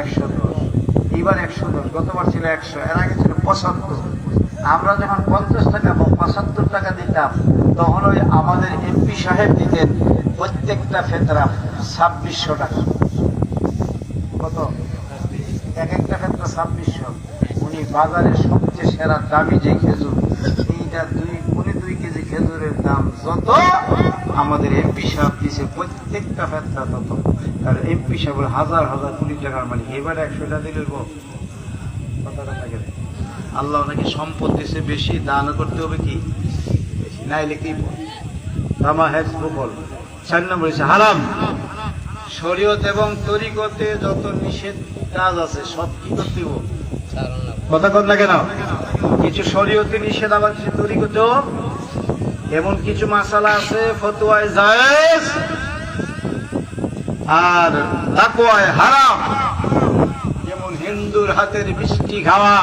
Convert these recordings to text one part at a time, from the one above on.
110, এবার 110, গতবার ছিল 100, এর আগে ছিল 75। আমরা যখন 50 টাকা বা 75 টাকা দিতাম, তখন ওই আমাদের এমপি সাহেব দিতেন প্রত্যেকটা ফেতরা 2600 টাকা। কত? এক একটা ফেতরা 2600। উনি বাজারের সবচেয়ে সেরা দামি যে খেজুর, এইটা 2 কেজি খেজুরের দাম যত, আমাদের এমপি সাহেব দিছে প্রত্যেকটা ফেতরা তত। আর এমপি সাহেবের হাজার হাজার কোটি টাকার মালিক, এবার 100টা দিলে কথাটা থাকে। আল্লাহ নাকি সম্পদ দিছে বেশি, দান করতে হবে কি বেশি, নাইলে কি তামা হেজ বল। 4 নম্বর হচ্ছে হারাম। শরীয়ত এবং তরিকতে যত নিষেধ কাজ আছে সব কি করতে হবে? কথা কর না কেন? কিছু শরীয়তে নিষেধ, আবার কিছু তরিকতেও এমন কিছু মাসালা আছে ফতোয়ায় জায়েজ আর তাকওয়ায় হারাম। যেমন হিন্দুর হাতের মিষ্টি খাওয়া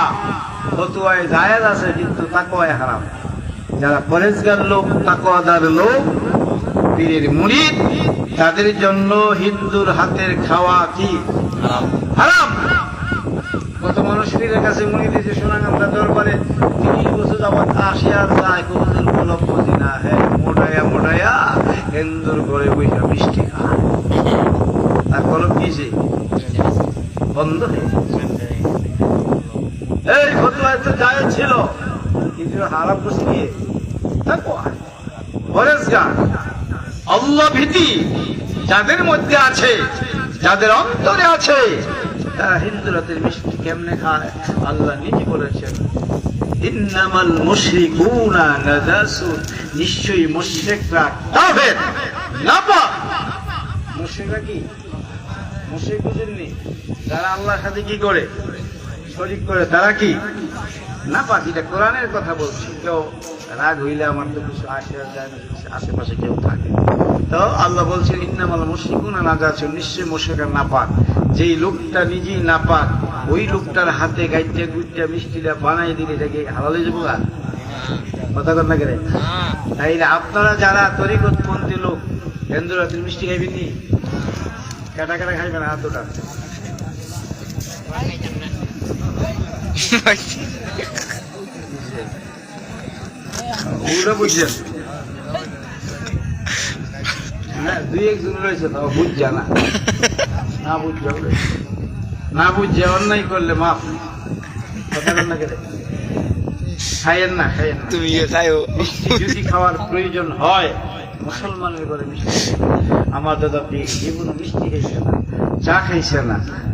ফতোয়ায় জায়েজ আছে, কিন্তু তাকওয়ায় হারাম। যারা পরেজগার লোক, তাকওয়াদার লোক, পীরের মুরিদ, তাদের জন্য হিন্দুর হাতের খাওয়া কি হারাম। কত মানুষ পীরের কাছে মুরিদ এসে সোনাগান্ধা দরবারে 30 বছর যাবৎ আসে আর যায়, কোনদিন কোনো বুঝি না। হ্যাঁ, মোটাইয়া হিন্দুর ঘরে বসে মিষ্টি খায়, তার কোনো কিসে বন্ধ হয়ে এই ফতোয়ায় তো জায়েজ ছিল, কিন্তু হারাম করছে কি? তাকওয়া, পরেজগার, আল্লাহ ভীতি যাদের মধ্যে আছে, যাদের অন্তরে আছে, তারা হিন্দু রাতের মিষ্টি কেমনে খায়? আল্লাহ নিজে বলেছেন, ইন্নামাল মুশরিকুনা নাজাসুন, নিশ্চয়ই মুশরিকরা কাফের, নাপাক। মুশরিকরা কি? মুশরিক বুঝেননি? যারা আল্লাহর সাথে কি করে? শরীক করে, তারা কি নাপাক। এটা কোরআনের কথা বলছি। কেউ রাগ হইলে আমার তো কিছু আসে যায় না, আশেপাশে কেউ থাকে তো আল্লাহ বলছেন ইন্নামাল মুশরিকুনা নাজাসুন, নিশ্চয়ই মুশরিকরা নাপাক। যেই লোকটা নিজেই নাপাক, ওই লোকটার হাতে গাইতে গুইটা মিষ্টিটা বানাই দিলে এটাকে হালাল হয়ে যাবো। কথা কর না কেন? তাইলে আপনারা যারা তরিকতপন্থী লোক, হিন্দু রাতের মিষ্টি খাইবেন নি? কাটা কাটা খাইবেন, হাতটা ওটা বুঝছেন না? 2-1 রয়েছে, তাও বুঝছে না, না বুঝছে, না বুঝছে অন্যায় করলে মাফ। কথা বল না কেন? খাইয়েন না, খাইয়েন না। তুমি যদি খাওয়ার প্রয়োজন হয়, মুসলমানের ঘরে মিষ্টি। আমার দাদা জীবনে মিষ্টি খাইছে না, চা খাইছে না,